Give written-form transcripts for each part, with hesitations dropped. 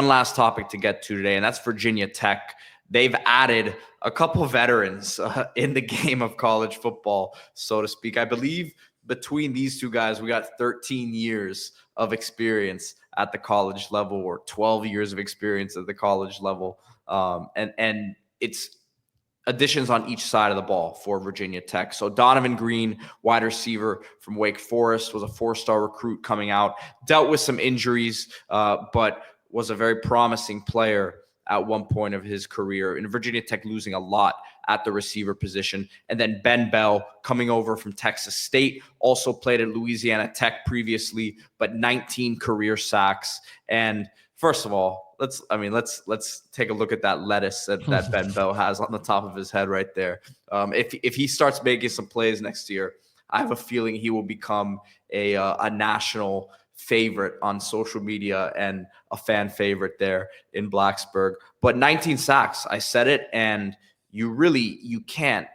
one last topic to get to today, and that's Virginia Tech. They've added a couple of veterans in the game of college football, so to speak. I believe between these two guys, we got 13 years of experience at the college level, or 12 years of experience at the college level. And it's additions on each side of the ball for Virginia Tech. So Donavon Greene, wide receiver from Wake Forest, was a 4-star recruit coming out, dealt with some injuries, but was a very promising player at one point of his career. In Virginia Tech losing a lot at the receiver position. And then Ben Bell, coming over from Texas State, also played at Louisiana Tech previously, but 19 career sacks. And first of all, let's take a look at that lettuce that Ben Bell has on the top of his head right there. If he starts making some plays next year, I have a feeling he will become a national favorite on social media and a fan favorite there in Blacksburg. But 19 sacks, I said it, and you can't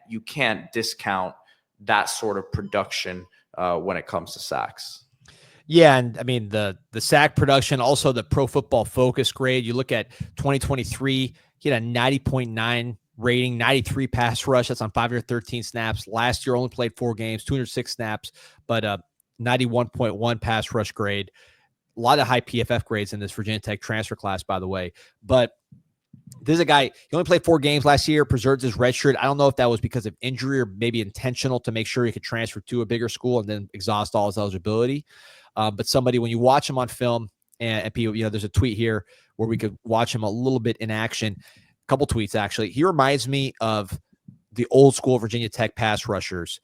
discount that sort of production when it comes to sacks. Yeah, and I mean the sack production, also the Pro Football Focus grade. You look at 2023, he had a 90.9 rating, 93 pass rush. That's on 513 snaps. Last year only played 4 games, 206 snaps, but 91.1 pass rush grade. A lot of high PFF grades in this Virginia Tech transfer class, by the way. But this is a guy, he only played 4 games last year, preserved his red shirt. I don't know if that was because of injury or maybe intentional to make sure he could transfer to a bigger school and then exhaust all his eligibility. But somebody, when you watch him on film, and people, there's a tweet here where we could watch him a little bit in action. A couple tweets, actually. He reminds me of the old school Virginia Tech pass rushers,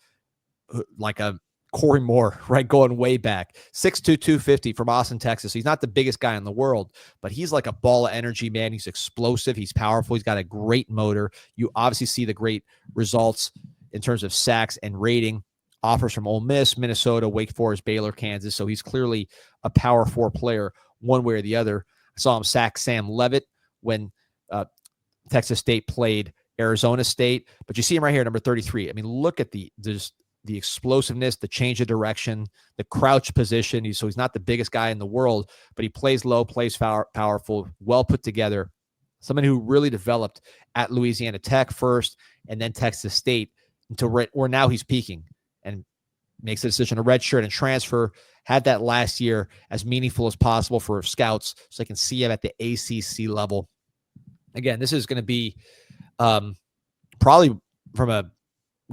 like a Corey Moore, right? Going way back. 6'2", 250 from Austin, Texas. He's not the biggest guy in the world, but he's like a ball of energy, man. He's explosive. He's powerful. He's got a great motor. You obviously see the great results in terms of sacks and rating. Offers from Ole Miss, Minnesota, Wake Forest, Baylor, Kansas. So he's clearly a Power 4 player one way or the other. I saw him sack Sam Levitt when Texas State played Arizona State. But you see him right here, number 33. I mean, look at the explosiveness, the change of direction, the crouch position. He's not the biggest guy in the world, but he plays low, plays powerful, well put together. Someone who really developed at Louisiana Tech first and then Texas State until where now he's peaking. And makes the decision to redshirt and transfer, had that last year as meaningful as possible for scouts so they can see him at the ACC level. Again, this is going to be probably from a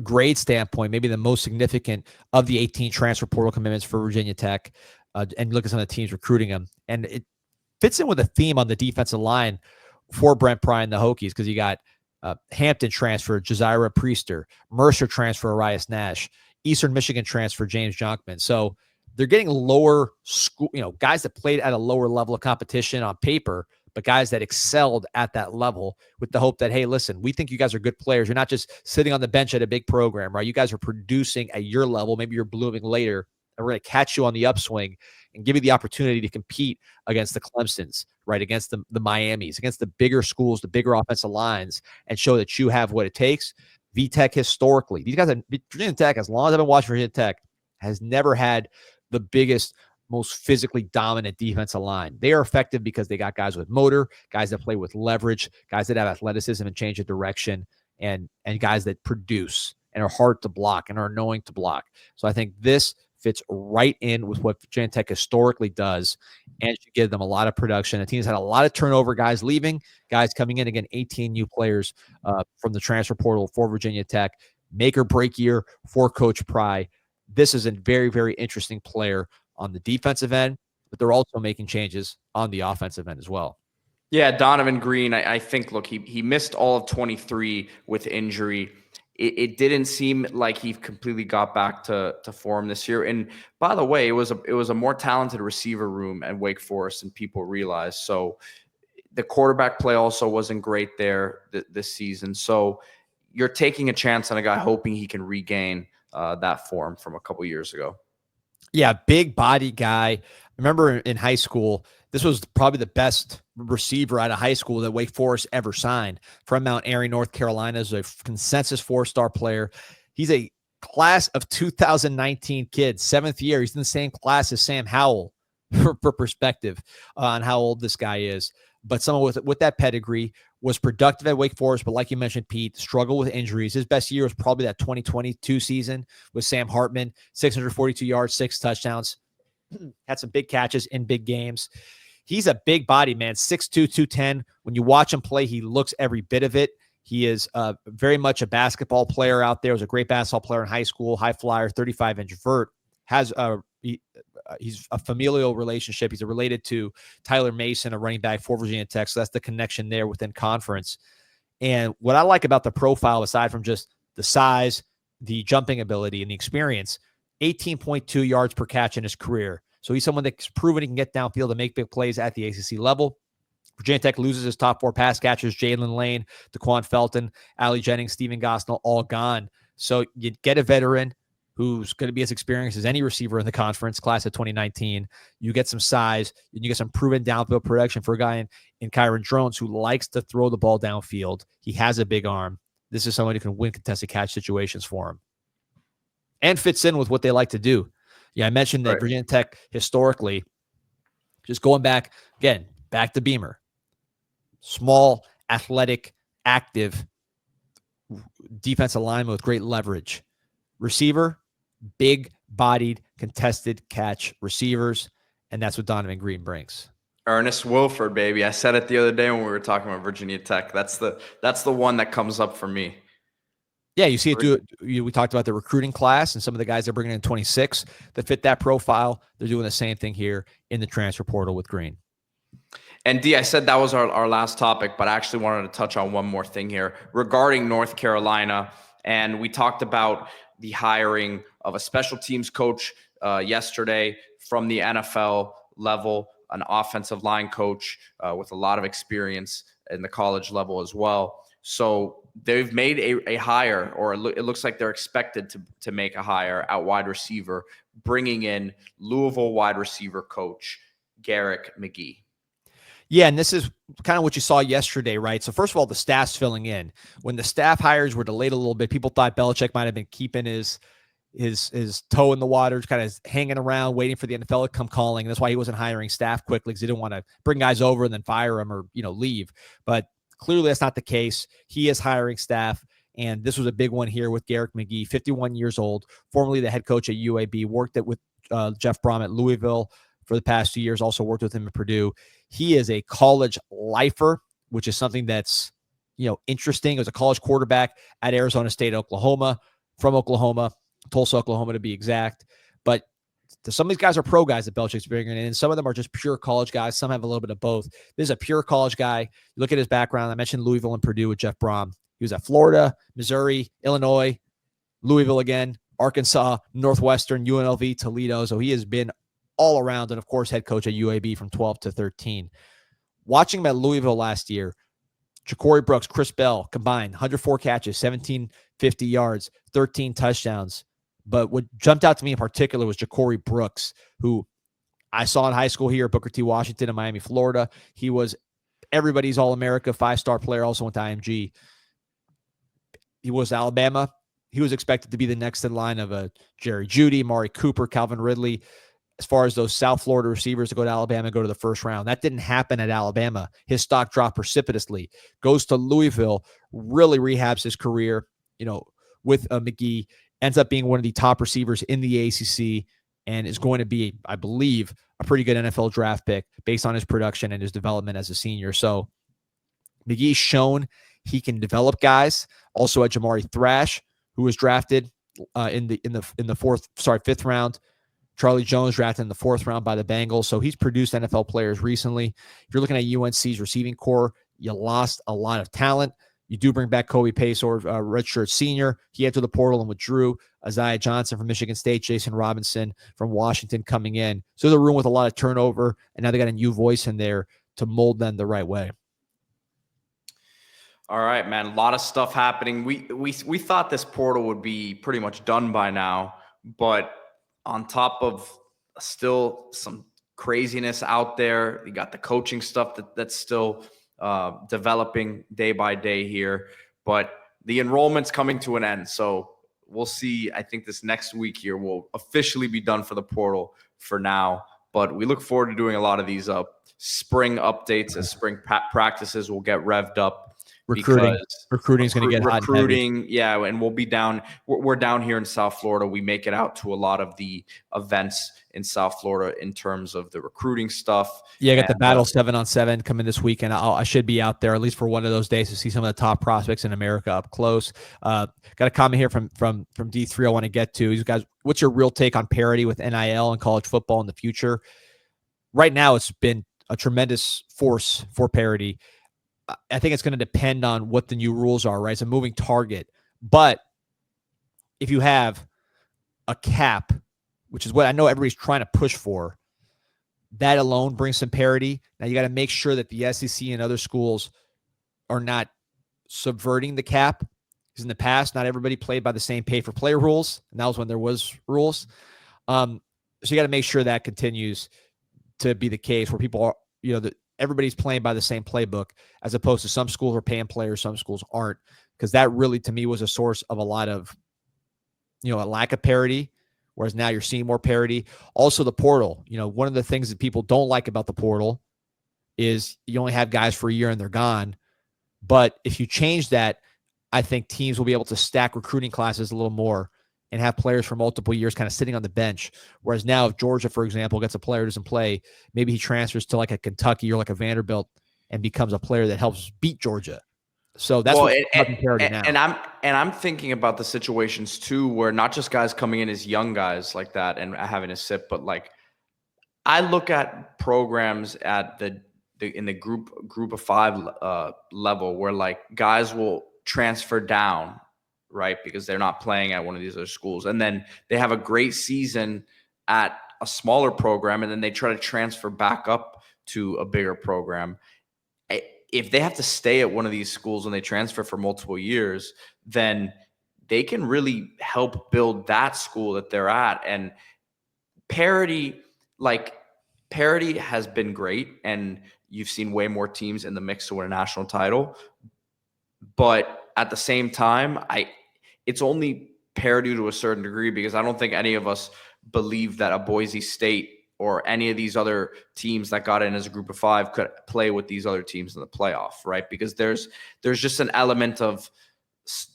grade standpoint, maybe the most significant of the 18 transfer portal commitments for Virginia Tech. And look at some of the teams recruiting him. And it fits in with a theme on the defensive line for Brent Pry and the Hokies, because you got Hampton transfer, Josiah Priester, Mercer transfer, Arias Nash, Eastern Michigan transfer, James Jonkman. So they're getting lower school, guys that played at a lower level of competition on paper, but guys that excelled at that level with the hope that, hey, listen, we think you guys are good players. You're not just sitting on the bench at a big program, right? You guys are producing at your level. Maybe you're blooming later, and we're going to catch you on the upswing and give you the opportunity to compete against the Clemsons, right? Against the Miamis, against the bigger schools, the bigger offensive lines, and show that you have what it takes. VTech historically, these guys, Virginia Tech, as long as I've been watching Virginia Tech, has never had the biggest, most physically dominant defensive line. They are effective because they got guys with motor, guys that play with leverage, guys that have athleticism and change of direction, and guys that produce and are hard to block and are annoying to block. So I think this fits right in with what Virginia Tech historically does and should give them a lot of production. The team's had a lot of turnover, guys leaving, guys coming in. Again, 18 new players from the transfer portal for Virginia Tech. Make or break year for Coach Pry. This is a very, very interesting player on the defensive end, but they're also making changes on the offensive end as well. Yeah, Donavon Greene, I think, look, he missed all of 23 with injury. It didn't seem like he completely got back to form this year. And by the way, it was a more talented receiver room at Wake Forest than people realize. So the quarterback play also wasn't great there this season. So you're taking a chance on a guy hoping he can regain that form from a couple years ago. Yeah, big body guy. I remember in high school, this was probably the best receiver out of high school that Wake Forest ever signed, from Mount Airy, North Carolina, as a consensus 4-star player. He's a class of 2019 kid, 7th year. He's in the same class as Sam Howell, for perspective on how old this guy is. but someone with that pedigree, was productive at Wake Forest, but like you mentioned, Pete, struggled with injuries. His best year was probably that 2022 season with Sam Hartman, 642 yards, 6 touchdowns, had some big catches in big games. He's a big body, man, 6'2", 210. When you watch him play, he looks every bit of it. He is very much a basketball player out there. Was a great basketball player in high school, high flyer, 35-inch vert. He's a familial relationship. He's related to Tyler Mason, a running back for Virginia Tech. So that's the connection there within conference. And what I like about the profile, aside from just the size, the jumping ability, and the experience, 18.2 yards per catch in his career. So he's someone that's proven he can get downfield and make big plays at the ACC level. Virginia Tech loses his top 4 pass catchers, Jalen Lane, DeQuan Felton, Ali Jennings, Steven Gosnell, all gone. So you get a veteran who's going to be as experienced as any receiver in the conference, class of 2019. You get some size, and you get some proven downfield production for a guy in Kyron Drones who likes to throw the ball downfield. He has a big arm. This is someone who can win contested catch situations for him and fits in with what they like to do. Yeah, I mentioned that Virginia Tech historically, just going back to Beamer, small, athletic, active defensive lineman with great leverage. Receiver, big-bodied, contested catch receivers, and that's what Donavon Greene brings. Ernest Wilford, baby. I said it the other day when we were talking about Virginia Tech. That's the one that comes up for me. Yeah, you see it. We talked about the recruiting class and some of the guys they're bringing in 26 that fit that profile. They're doing the same thing here in the transfer portal with Greene. And D, I said that was our last topic, but I actually wanted to touch on one more thing here regarding North Carolina. And we talked about the hiring of a special teams coach yesterday from the NFL level, an offensive line coach with a lot of experience in the college level as well. So they've made a hire, or it looks like they're expected to make a hire at wide receiver, bringing in Louisville wide receiver coach Garrick McGee. Yeah, and this is kind of what you saw yesterday, right? So first of all, the staff's filling in. When the staff hires were delayed a little bit, people thought Belichick might have been keeping his toe in the water, kind of hanging around, waiting for the NFL to come calling. That's why he wasn't hiring staff quickly, because he didn't want to bring guys over and then fire them or leave. But clearly that's not the case. He is hiring staff, and this was a big one here with Garrick McGee, 51 years old, formerly the head coach at UAB, worked with Jeff Brom at Louisville for the past 2 years, also worked with him at Purdue. He is a college lifer, which is something that's, interesting. He was a college quarterback at Arizona State, Oklahoma, from Oklahoma, Tulsa, Oklahoma to be exact. But some of these guys are pro guys that Belichick's bringing in, and some of them are just pure college guys. Some have a little bit of both. This is a pure college guy. You look at his background. I mentioned Louisville and Purdue with Jeff Brom. He was at Florida, Missouri, Illinois, Louisville again, Arkansas, Northwestern, UNLV, Toledo. So he has been all around, and of course, head coach at UAB from 12 to 13. Watching him at Louisville last year, Ja'Cory Brooks, Chris Bell combined 104 catches, 1750 yards, 13 touchdowns. But what jumped out to me in particular was Ja'Cory Brooks, who I saw in high school here at Booker T. Washington in Miami, Florida. He was everybody's All-America, 5-star player, also went to IMG. He was Alabama. He was expected to be the next in line of a Jerry Jeudy, Mari Cooper, Calvin Ridley, as far as those South Florida receivers to go to Alabama and go to the first round. That didn't happen at Alabama. His stock dropped precipitously. Goes to Louisville, really rehabs his career, with McGee, ends up being one of the top receivers in the ACC, and is going to be, I believe, a pretty good NFL draft pick based on his production and his development as a senior. So McGee's shown he can develop guys. Also at Jamari Thrash, who was drafted in the fifth round. Charlie Jones drafted in the 4th round by the Bengals. So he's produced NFL players recently. If you're looking at UNC's receiving core, you lost a lot of talent. You do bring back Kobe Pace, or redshirt senior. He entered the portal and withdrew. Isaiah Johnson from Michigan State, Jason Robinson from Washington coming in. So the room with a lot of turnover, and now they got a new voice in there to mold them the right way. All right, man. A lot of stuff happening. We thought this portal would be pretty much done by now, but on top of still some craziness out there, you got the coaching stuff that's still developing day by day here, but the enrollment's coming to an end. So we'll see. I think this next week here will officially be done for the portal for now, but we look forward to doing a lot of these spring updates as spring practices will get revved up. Recruiting is going to get hot and heavy. Yeah, and we'll be down. We're down here in South Florida. We make it out to a lot of the events in South Florida in terms of the recruiting stuff. Yeah, I got the Battle 7-on-7 coming this weekend. I should be out there at least for one of those days to see some of the top prospects in America up close. Got a comment here from D3 I want to get to. You guys, what's your real take on parity with NIL and college football in the future? Right now, it's been a tremendous force for parity. I think it's going to depend on what the new rules are, right? It's a moving target. But if you have a cap, which is what I know everybody's trying to push for, that alone brings some parity. Now you got to make sure that the SEC and other schools are not subverting the cap. Because in the past, not everybody played by the same pay-for-play rules. And that was when there was rules. So you got to make sure that continues to be the case where people are, everybody's playing by the same playbook, as opposed to some schools are paying players, some schools aren't, because that really, to me, was a source of a lot of, a lack of parity, whereas now you're seeing more parity. Also, the portal. One of the things that people don't like about the portal is you only have guys for a year and they're gone. But if you change that, I think teams will be able to stack recruiting classes a little more and have players for multiple years kind of sitting on the bench. Whereas now, if Georgia, for example, gets a player who doesn't play, maybe he transfers to like a Kentucky or like a Vanderbilt and becomes a player that helps beat Georgia. So that's what's parity now. And I'm thinking about the situations too, where not just guys coming in as young guys like that and having a sip, but like I look at programs at in the group of five level where like guys will transfer down, right? Because they're not playing at one of these other schools. And then they have a great season at a smaller program, and then they try to transfer back up to a bigger program. If they have to stay at one of these schools when they transfer for multiple years, then they can really help build that school that they're at. And parity has been great, and you've seen way more teams in the mix to win a national title. But at the same time, it's only parity to a certain degree, because I don't think any of us believe that a Boise State or any of these other teams that got in as a group of five could play with these other teams in the playoff, right? Because there's just an element of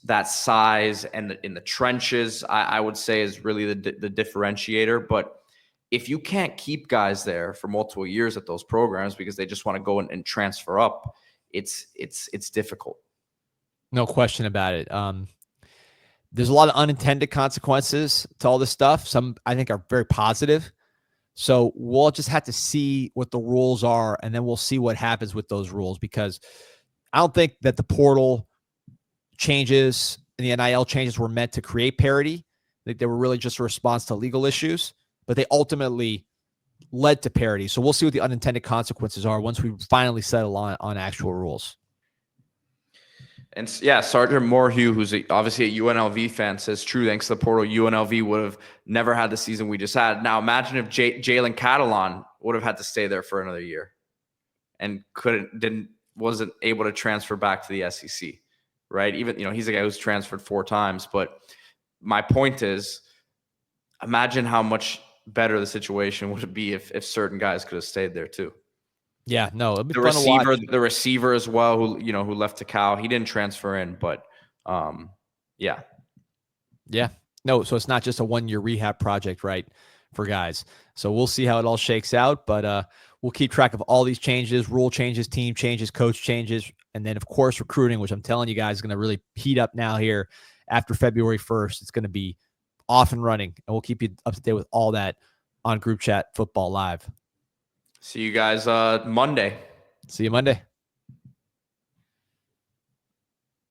that size and in the trenches, I would say, is really the differentiator. But if you can't keep guys there for multiple years at those programs because they just want to go and transfer up, it's difficult. No question about it. There's a lot of unintended consequences to all this stuff. Some I think are very positive. So we'll just have to see what the rules are, and then we'll see what happens with those rules, because I don't think that the portal changes and the NIL changes were meant to create parity. I think they were really just a response to legal issues, but they ultimately led to parity. So we'll see what the unintended consequences are once we finally settle on actual rules. And yeah, Sergeant Morhew, who's obviously a UNLV fan, says, true, thanks to the portal, UNLV would have never had the season we just had. Now imagine if Jalen Catalon would have had to stay there for another year and wasn't able to transfer back to the SEC, right? Even, he's a guy who's transferred 4 times. But my point is, imagine how much better the situation would be if certain guys could have stayed there too. Yeah, no, it'd be the fun to watch. The receiver as well, who left to Cal. He didn't transfer in, but yeah. No, so it's not just a 1-year rehab project, right, for guys. So we'll see how it all shakes out, but we'll keep track of all these changes, rule changes, team changes, coach changes, and then of course recruiting, which I'm telling you guys is going to really heat up now here after February 1st. It's going to be off and running, and we'll keep you up to date with all that on Group Chat Football Live. See you guys Monday. See you Monday.